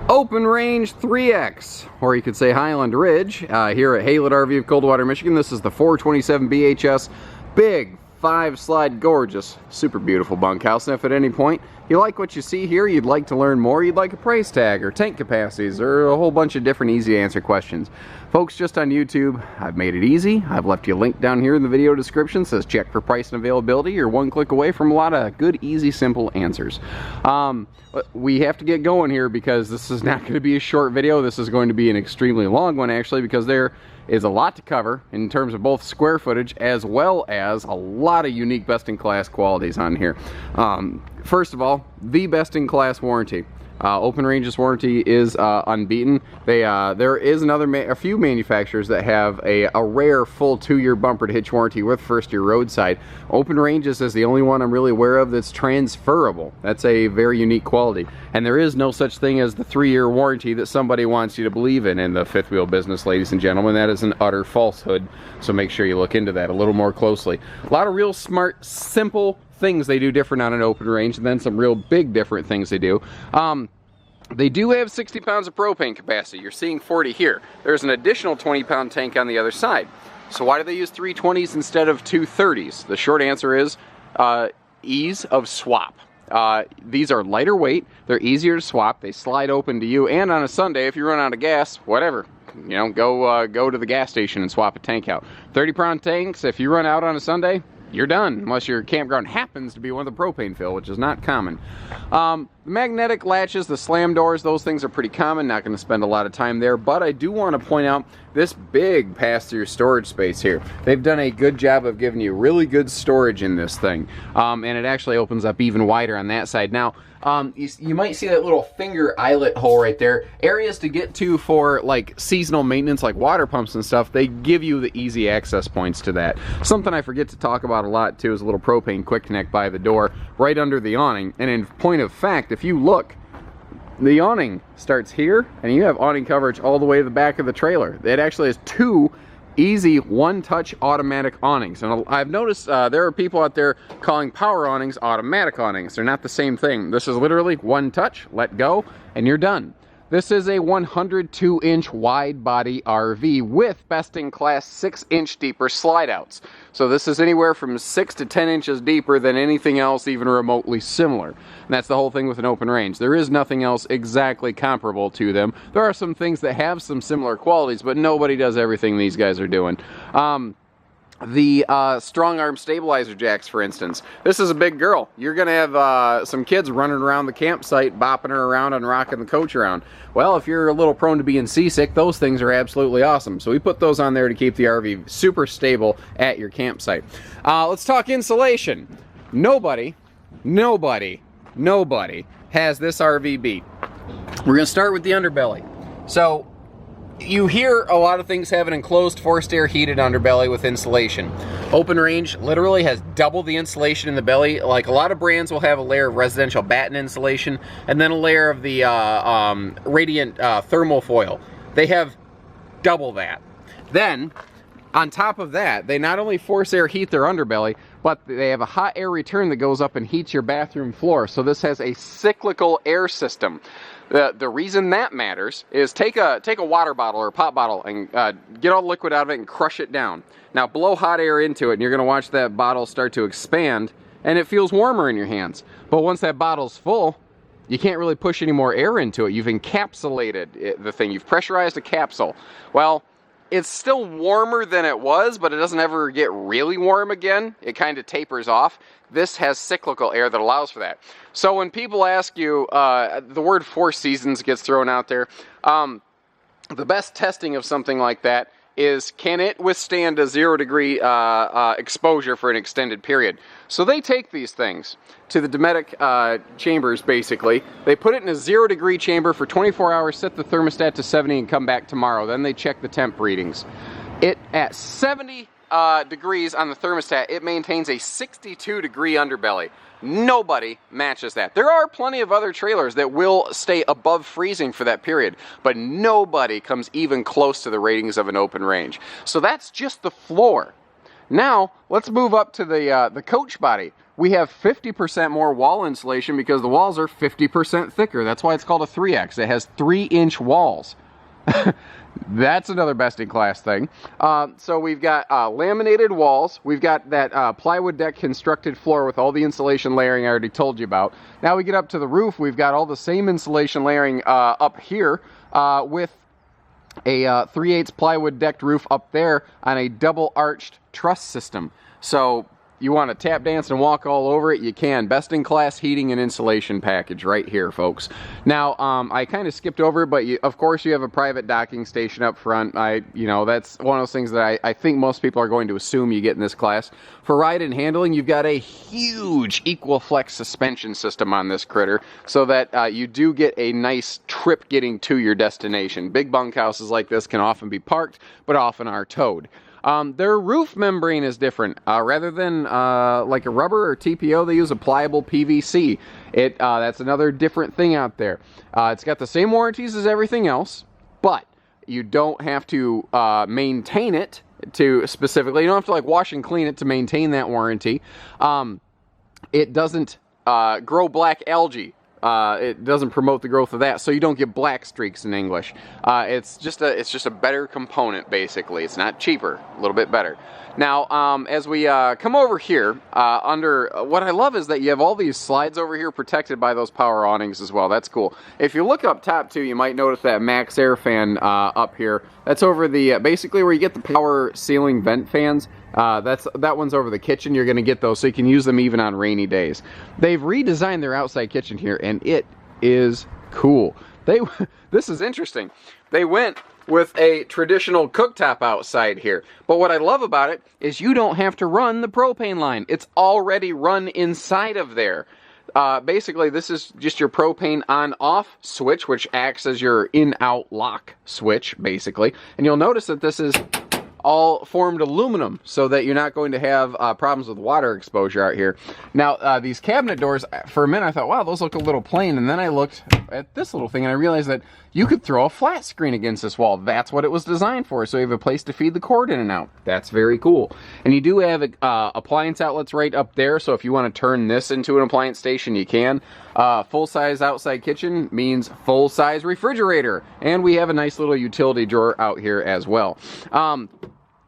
Open Range 3X, or you could say Highland Ridge, here at Haylett RV of Coldwater, Michigan. This is the 427 BHS, big 5-slide, gorgeous, super beautiful bunkhouse. And if at any point you like what you see here, you'd like to learn more, you'd like a price tag or tank capacities or a whole bunch of different easy to answer questions, folks, just on YouTube, I've made it easy. I've left you a link down here in the video description. It says check for price and availability. You're one click away from a lot of good, easy, simple answers. We have to get going here because this is not going to be a short video. This is going to be an extremely long one, actually, because there is a lot to cover in terms of both square footage as well as a lot of unique best-in-class qualities on here. First of all, the best-in-class warranty. Open Range's warranty is unbeaten. There is a few manufacturers that have a rare full 2-year bumper to hitch warranty with first-year roadside. Open Range's is the only one I'm really aware of that's transferable. That's a very unique quality. And there is no such thing as the 3-year warranty that somebody wants you to believe in the fifth wheel business, ladies and gentlemen. That is an utter falsehood. So make sure you look into that a little more closely. A lot of real smart, simple things they do different on an Open Range, and then some real big different things they do. They do have 60 pounds of propane capacity. You're seeing 40 here. There's an additional 20-pound tank on the other side. So why do they use 320s instead of 230s? The short answer is ease of swap. These are lighter weight, they're easier to swap, they slide open to you, and on a Sunday, if you run out of gas, whatever, you know, go to the gas station and swap a tank out. 30-pound tanks, if you run out on a Sunday, you're done, unless your campground happens to be one of the propane fill, which is not common. Magnetic latches, the slam doors, those things are pretty common. Not going to spend a lot of time there, but I do want to point out this big pass-through storage space here. They've done a good job of giving you really good storage in this thing, and it actually opens up even wider on that side. Now, you might see that little finger eyelet hole right there. Areas to get to for like seasonal maintenance, like water pumps and stuff, they give you the easy access points to that. Something I forget to talk about a lot too is a little propane quick connect by the door right under the awning. And in point of fact, if you look, the awning starts here and you have awning coverage all the way to the back of the trailer. It actually has 2 easy one-touch automatic awnings. And I've noticed there are people out there calling power awnings automatic awnings. They're not the same thing. This is literally one touch, let go, and you're done. This is a 102-inch wide-body RV with best-in-class 6-inch deeper slide-outs. So this is anywhere from 6 to 10 inches deeper than anything else even remotely similar. And that's the whole thing with an Open Range. There is nothing else exactly comparable to them. There are some things that have some similar qualities, but nobody does everything these guys are doing. The Strongarm stabilizer jacks, for instance. This is a big girl. You're going to have some kids running around the campsite, bopping her around and rocking the coach around. Well, if you're a little prone to being seasick, those things are absolutely awesome. So we put those on there to keep the RV super stable at your campsite. Let's talk insulation. Nobody has this RV beat. We're going to start with the underbelly. So you hear a lot of things have an enclosed forced air heated underbelly with insulation. Open Range literally has double the insulation in the belly. Like a lot of brands will have a layer of residential batten insulation and then a layer of the radiant thermal foil. They have double that. Then on top of that, they not only force air heat their underbelly, but they have a hot air return that goes up and heats your bathroom floor. So this has a cyclical air system. The reason that matters is take a water bottle or a pop bottle and get all the liquid out of it and crush it down. Now blow hot air into it and you're going to watch that bottle start to expand and it feels warmer in your hands. But once that bottle's full, you can't really push any more air into it. You've encapsulated the thing. You've pressurized a capsule. Well, it's still warmer than it was, but it doesn't ever get really warm again. It kind of tapers off. This has cyclical air that allows for that. So when people ask you, the word 4 seasons gets thrown out there. The best testing of something like that is, can it withstand a 0-degree exposure for an extended period? So they take these things to the Dinette chambers, basically. They put it in a 0-degree chamber for 24 hours, set the thermostat to 70, and come back tomorrow. Then they check the temp readings. At 70 degrees on the thermostat, it maintains a 62-degree underbelly. Nobody matches that. There are plenty of other trailers that will stay above freezing for that period, but nobody comes even close to the ratings of an Open Range. So that's just the floor. Now, let's move up to the coach body. We have 50% more wall insulation because the walls are 50% thicker. That's why it's called a 3X. It has 3-inch walls. That's another best-in-class thing. So we've got laminated walls. We've got that plywood deck constructed floor with all the insulation layering I already told you about. Now we get up to the roof. We've got all the same insulation layering up here with a 3/8 plywood decked roof up there on a double arched truss system. So you want to tap dance and walk all over it, you can. Best in class heating and insulation package right here, folks. Now, I kind of skipped over it, but of course you have a private docking station up front. That's one of those things that I think most people are going to assume you get in this class. For ride and handling, you've got a huge Equal-Flex suspension system on this critter, so that you do get a nice trip getting to your destination. Big bunkhouses like this can often be parked, but often are towed. Their roof membrane is different. Rather than like a rubber or TPO, they use a pliable PVC. That's another different thing out there. It's got the same warranties as everything else, but you don't have to maintain it specifically. You don't have to like wash and clean it to maintain that warranty. It doesn't grow black algae. It doesn't promote the growth of that, so you don't get black streaks in English. It's just a better component, basically. It's not cheaper, a little bit better. Now, as we come over here, what I love is that you have all these slides over here protected by those power awnings as well. That's cool. If you look up top too, you might notice that max air fan up here. That's over the basically where you get the power ceiling vent fans. That one's over the kitchen. You're going to get those so you can use them even on rainy days. They've redesigned their outside kitchen here, and it is cool. This is interesting. They went with a traditional cooktop outside here. But what I love about it is you don't have to run the propane line. It's already run inside of there. Basically, this is just your propane on-off switch, which acts as your in-out lock switch, basically. And you'll notice that this is all formed aluminum, so that you're not going to have problems with water exposure out here. Now, these cabinet doors, for a minute I thought, wow, those look a little plain, and then I looked at this little thing and I realized that you could throw a flat screen against this wall. That's what it was designed for, so you have a place to feed the cord in and out. That's very cool. And you do have appliance outlets right up there, so if you want to turn this into an appliance station, you can. Full-size outside kitchen means full-size refrigerator, and we have a nice little utility drawer out here as well.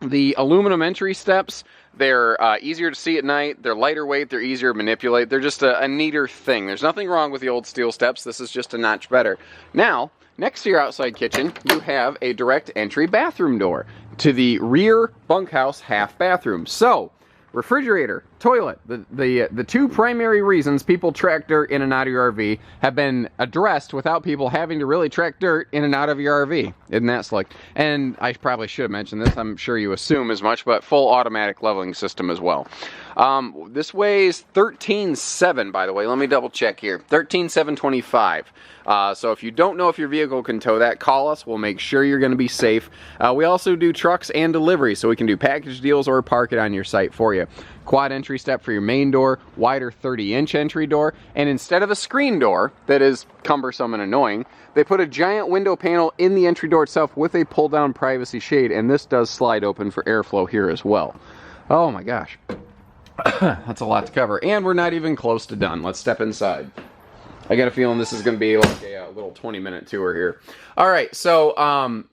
The aluminum entry steps, they're easier to see at night, they're lighter weight, they're easier to manipulate, they're just a neater thing. There's nothing wrong with the old steel steps, this is just a notch better. Now, next to your outside kitchen, you have a direct entry bathroom door to the rear bunkhouse half bathroom. So, refrigerator, toilet, the two primary reasons people track dirt in and out of your RV have been addressed without people having to really track dirt in and out of your RV. Isn't that slick? And I probably should have mentioned this, I'm sure you assume as much, but full automatic leveling system as well. This weighs 13.7, by the way. Let me double check here. 13.725. So if you don't know if your vehicle can tow that, call us. We'll make sure you're going to be safe. We also do trucks and delivery, so we can do package deals or park it on your site for you. Quad entry step for your main door, wider 30-inch entry door, and instead of a screen door that is cumbersome and annoying, they put a giant window panel in the entry door itself with a pull-down privacy shade, and this does slide open for airflow here as well. Oh my gosh. That's a lot to cover, and we're not even close to done. Let's step inside. I got a feeling this is going to be like a little 20-minute tour here. All right, so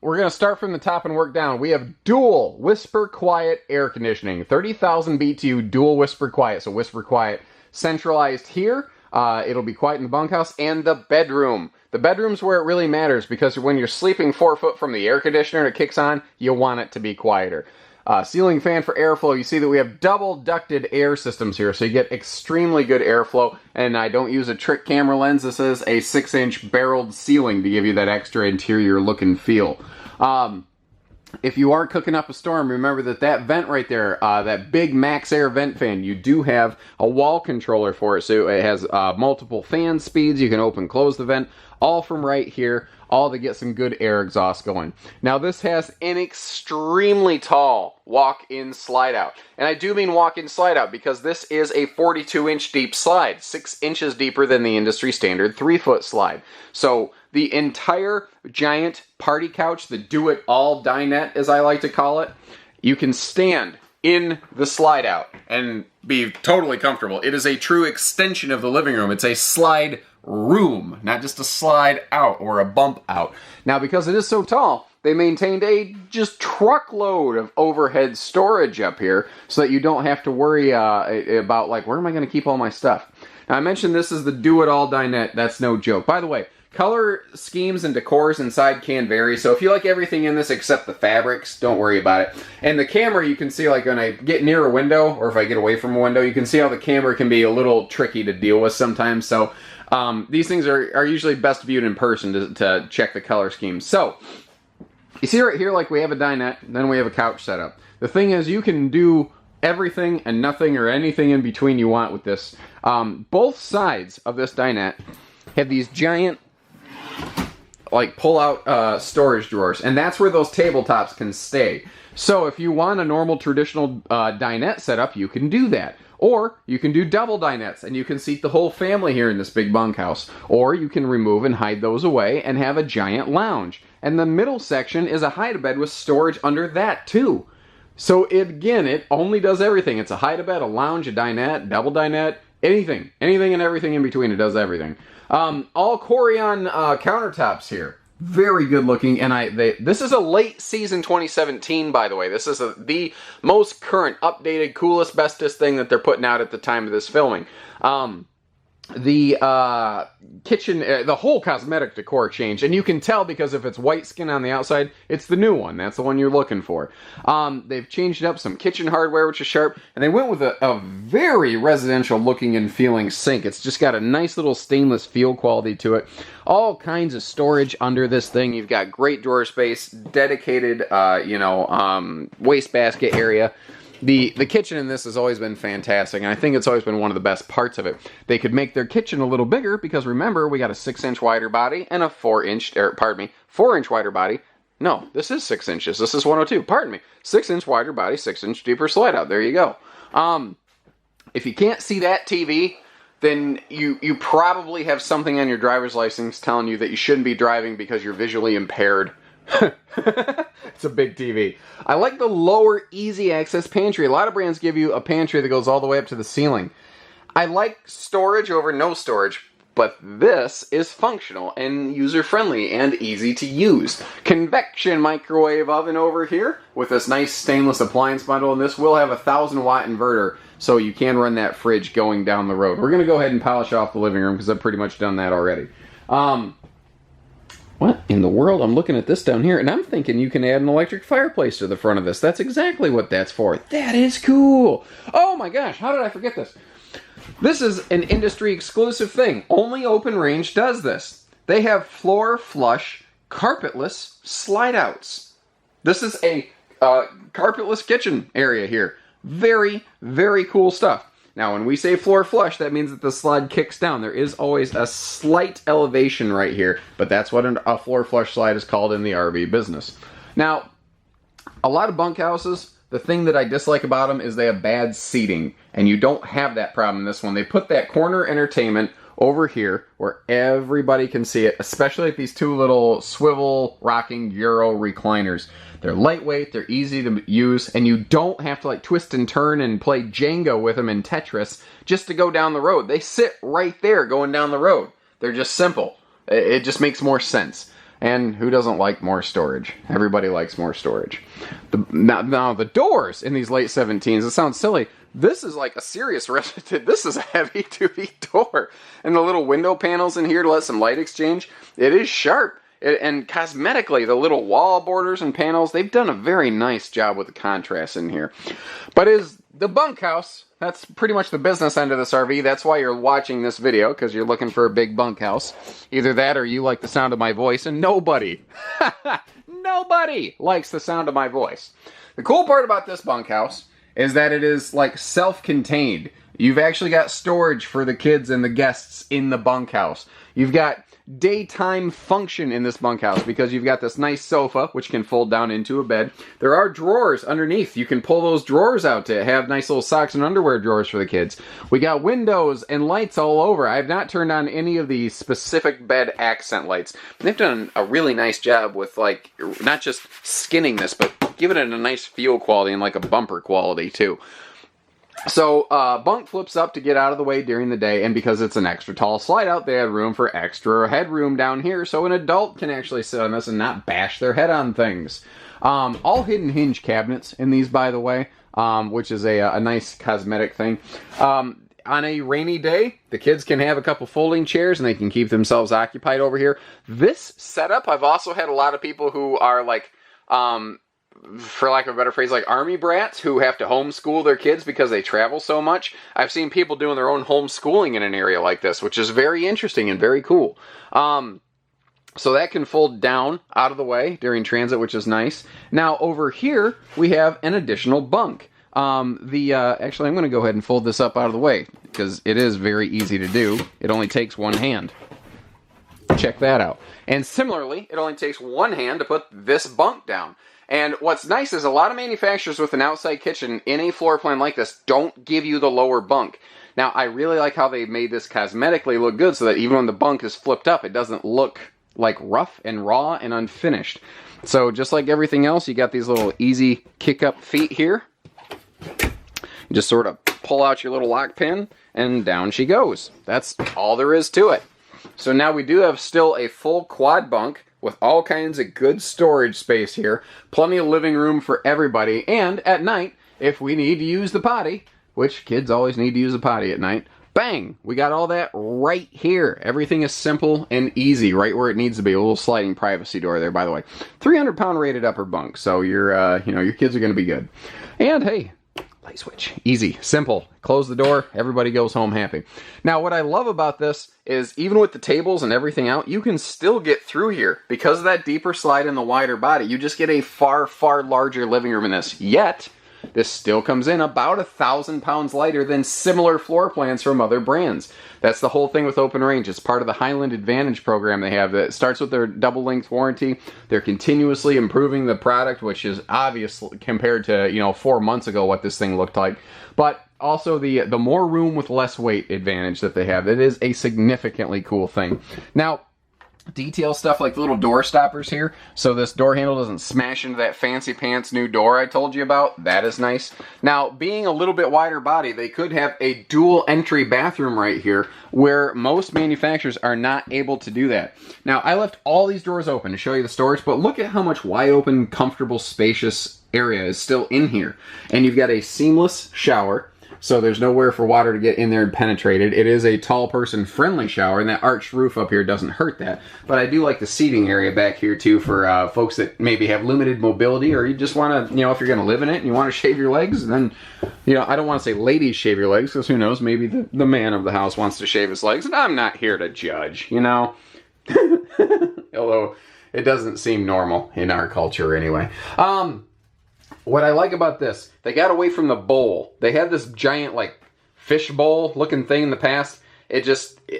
we're going to start from the top and work down. We have dual Whisper Quiet air conditioning, 30,000 BTU dual Whisper Quiet. So Whisper Quiet centralized here. It'll be quiet in the bunkhouse and the bedroom. The bedroom's where it really matters, because when you're sleeping 4 foot from the air conditioner and it kicks on, you want it to be quieter. Ceiling fan for airflow. You see that we have double ducted air systems here, so you get extremely good airflow. And I don't use a trick camera lens. This is a 6-inch barreled ceiling to give you that extra interior look and feel. If you are cooking up a storm, remember that vent right there, that big max air vent fan, you do have a wall controller for it. So it has multiple fan speeds. You can open, close the vent, all from right here, all to get some good air exhaust going. Now this has an extremely tall walk-in slide out. And I do mean walk-in slide out because this is a 42-inch deep slide, 6 inches deeper than the industry standard 3-foot slide. So the entire giant party couch, the do-it-all dinette as I like to call it, you can stand in the slide out and be totally comfortable. It is a true extension of the living room. It's a slide room, not just a slide out or a bump out. Now, because it is so tall, they maintained a just truckload of overhead storage up here so that you don't have to worry about, like, where am I going to keep all my stuff? Now, I mentioned this is the do-it-all dinette. That's no joke. By the way, color schemes and decors inside can vary, so if you like everything in this except the fabrics, don't worry about it. And the camera, you can see, like, when I get near a window, or if I get away from a window, you can see how the camera can be a little tricky to deal with sometimes. So these things are usually best viewed in person to check the color scheme. So, you see right here, like, we have a dinette, then we have a couch set up. The thing is, you can do everything and nothing or anything in between you want with this. Both sides of this dinette have these giant, like, pull-out storage drawers, and that's where those tabletops can stay. So if you want a normal traditional dinette setup, you can do that. Or you can do double dinettes, and you can seat the whole family here in this big bunkhouse. Or you can remove and hide those away and have a giant lounge. And the middle section is a hide-a-bed with storage under that too. So it only does everything. It's a hide-a-bed, a lounge, a dinette, double dinette, anything and everything in between. It does everything. All Corian countertops here. Very good looking, and this is a late season 2017, by the way. This is the most current, updated, coolest, bestest thing that they're putting out at the time of this filming. The kitchen, the whole cosmetic decor changed, and you can tell because if it's white skin on the outside, it's the new one. That's the one you're looking for. They've changed up some kitchen hardware, which is sharp, and they went with a very residential looking and feeling sink. It's just got a nice little stainless feel quality to it. All kinds of storage under this thing. You've got great drawer space, dedicated, wastebasket area. The kitchen in this has always been fantastic, and I think it's always been one of the best parts of it. They could make their kitchen a little bigger because, remember, we got a 6-inch wider body and a 4-inch wider body. No, this is 6 inches. This is 102. Pardon me. 6-inch wider body, 6-inch deeper slide out. There you go. If you can't see that TV, then you probably have something on your driver's license telling you that you shouldn't be driving because you're visually impaired. It's a big TV. I like the lower easy access pantry. A lot of brands give you a pantry that goes all the way up to the ceiling. I like storage over no storage, but this is functional and user-friendly and easy to use. Convection microwave oven over here with this nice stainless appliance bundle, and this will have a 1,000-watt inverter, so you can run that fridge going down the road. We're going to go ahead and polish off the living room because I've pretty much done that already. What in the world? I'm looking at this down here, and I'm thinking you can add an electric fireplace to the front of this. That's exactly what that's for. That is cool. Oh my gosh, how did I forget this? This is an industry exclusive thing. Only Open Range does this. They have floor flush, carpetless slide outs. This is a carpetless kitchen area here. Very, very cool stuff. Now, when we say floor flush, that means that the slide kicks down. There is always a slight elevation right here, but that's what a floor flush slide is called in the RV business. Now, a lot of bunkhouses, the thing that I dislike about them is they have bad seating, and you don't have that problem in this one. They put that corner entertainment over here where everybody can see it, especially like these two little swivel rocking Euro recliners. They're lightweight, they're easy to use, and you don't have to like twist and turn and play Jenga with them in Tetris just to go down the road. They sit right there going down the road. They're just simple. It just makes more sense. And who doesn't like more storage? Everybody likes more storage. Now the doors in these late 17s, it sounds silly. This is like a serious this is a heavy-duty door. And the little window panels in here to let some light exchange, it is sharp. And cosmetically, the little wall borders and panels, they've done a very nice job with the contrast in here. But is the bunkhouse, that's pretty much the business end of this RV. That's why you're watching this video, because you're looking for a big bunkhouse. Either that or you like the sound of my voice, and nobody likes the sound of my voice. The cool part about this bunkhouse is that it is like self-contained. You've actually got storage for the kids and the guests in the bunkhouse. You've got daytime function in this bunkhouse because you've got this nice sofa which can fold down into a bed. There are drawers underneath. You can pull those drawers out to have nice little socks and underwear drawers for the kids. We got windows and lights all over. I have not turned on any of the specific bed accent lights. They've done a really nice job with like not just skinning this but giving it a nice feel quality and like a bumper quality too. So, bunk flips up to get out of the way during the day, and because it's an extra tall slide out, they had room for extra headroom down here, so an adult can actually sit on this and not bash their head on things. All hidden hinge cabinets in these, by the way, which is a nice cosmetic thing. On a rainy day, the kids can have a couple folding chairs and they can keep themselves occupied over here. This setup, I've also had a lot of people who are like, for lack of a better phrase, like army brats who have to homeschool their kids because they travel so much. I've seen people doing their own homeschooling in an area like this, which is very interesting and very cool. So that can fold down out of the way during transit, which is nice. Now over here, we have an additional bunk. Actually, I'm going to go ahead and fold this up out of the way because it is very easy to do. It only takes one hand. Check that out. And similarly, it only takes one hand to put this bunk down. And what's nice is a lot of manufacturers with an outside kitchen in a floor plan like this don't give you the lower bunk. Now, I really like how they made this cosmetically look good so that even when the bunk is flipped up, it doesn't look like rough and raw and unfinished. So just like everything else, you got these little easy kick-up feet here. You just sort of pull out your little lock pin, and down she goes. That's all there is to it. So now we do have still a full quad bunk with all kinds of good storage space here. Plenty of living room for everybody. And at night, if we need to use the potty, which kids always need to use the potty at night, bang! We got all that right here. Everything is simple and easy, right where it needs to be. A little sliding privacy door there, by the way. 300-pound rated upper bunk, so your kids are going to be good. And hey, light switch. Easy, simple. Close the door, everybody goes home happy. Now, what I love about this is even with the tables and everything out, you can still get through here. Because of that deeper slide and the wider body, you just get a far, far larger living room in this. Yet, this still comes in about 1,000 pounds lighter than similar floor plans from other brands. That's the whole thing with Open Range. It's part of the Highland Advantage program they have that starts with their double-length warranty. They're continuously improving the product, which is obviously compared to 4 months ago what this thing looked like. But also the more room with less weight advantage that they have. It is a significantly cool thing. Now, detail stuff like the little door stoppers here, so this door handle doesn't smash into that fancy pants new door I told you about. That is nice. Now, being a little bit wider body, they could have a dual entry bathroom right here, where most manufacturers are not able to do that. Now, I left all these doors open to show you the storage, but look at how much wide open, comfortable, spacious area is still in here. And you've got a seamless shower, so there's nowhere for water to get in there and penetrate it. It is a tall person friendly shower, and that arched roof up here doesn't hurt that. But I do like the seating area back here too for folks that maybe have limited mobility, or you just want to, if you're going to live in it and you want to shave your legs, then, I don't want to say ladies shave your legs, because who knows, maybe the man of the house wants to shave his legs, and I'm not here to judge, Although it doesn't seem normal in our culture anyway. What I like about this, they got away from the bowl. They had this giant, fish bowl looking thing in the past.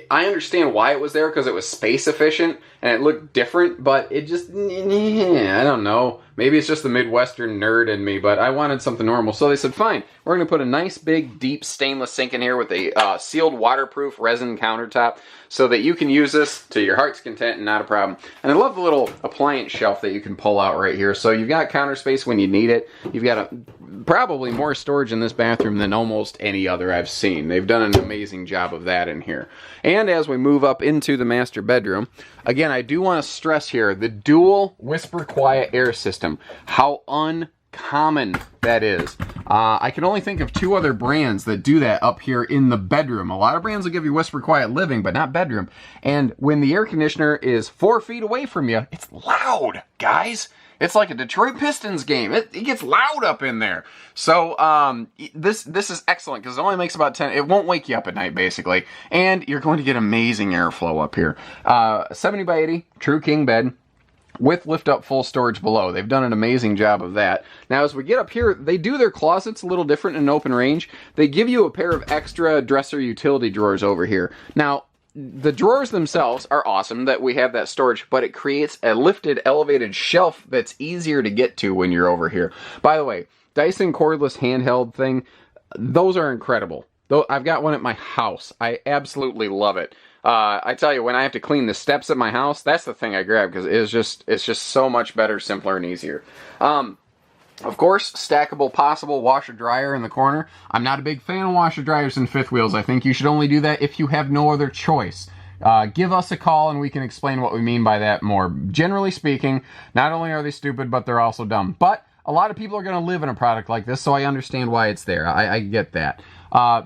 I understand why it was there, because it was space efficient and it looked different, but it just, I don't know. Maybe it's just the Midwestern nerd in me, but I wanted something normal. So they said, fine, we're going to put a nice big deep stainless sink in here with a sealed waterproof resin countertop so that you can use this to your heart's content and not a problem. And I love the little appliance shelf that you can pull out right here. So you've got counter space when you need it. You've got probably more storage in this bathroom than almost any other I've seen. They've done an amazing job of that in here. And as we move up into the master bedroom, again, I do want to stress here the dual whisper quiet air system. How uncommon that is. I can only think of 2 other brands that do that up here in the bedroom. A lot of brands will give you whisper quiet living, but not bedroom. And when the air conditioner is 4 feet away from you, it's loud, guys. It's like a Detroit Pistons game. It gets loud up in there. So this is excellent because it only makes about 10. It won't wake you up at night, basically. And you're going to get amazing airflow up here. 70 by 80, true king bed, with lift-up full storage below. They've done an amazing job of that. Now, as we get up here, they do their closets a little different in Open Range. They give you a pair of extra dresser utility drawers over here. Now, the drawers themselves are awesome that we have that storage, but it creates a lifted, elevated shelf that's easier to get to when you're over here. By the way, Dyson cordless handheld thing, those are incredible. Though I've got one at my house. I absolutely love it. I tell you, when I have to clean the steps at my house, that's the thing I grab because it's just so much better, simpler, and easier. Of course, stackable possible washer dryer in the corner. I'm not a big fan of washer dryers and fifth wheels. I think you should only do that if you have no other choice. Give us a call and we can explain what we mean by that more. Generally speaking, not only are they stupid, but they're also dumb. But a lot of people are going to live in a product like this, so I understand why it's there. I get that.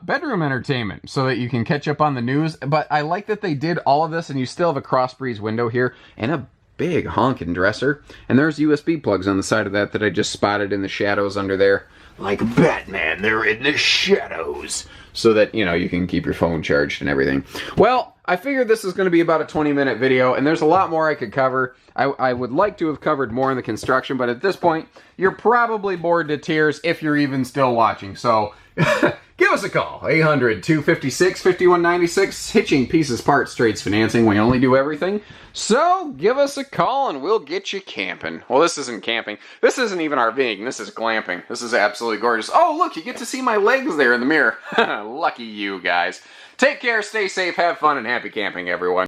Bedroom entertainment, so that you can catch up on the news. But I like that they did all of this, and you still have a cross breeze window here, and a big honking dresser. And there's USB plugs on the side of that I just spotted in the shadows under there. Like Batman, they're in the shadows. So that, you can keep your phone charged and everything. Well, I figured this is going to be about a 20-minute video, and there's a lot more I could cover. I would like to have covered more in the construction, but at this point, you're probably bored to tears if you're even still watching. So, give us a call. 800-256-5196. Hitching, pieces, parts, trades, financing. We only do everything. So, give us a call and we'll get you camping. Well, this isn't camping. This isn't even RVing. This is glamping. This is absolutely gorgeous. Oh, look, you get to see my legs there in the mirror. Lucky you guys. Take care, stay safe, have fun, and happy camping, everyone.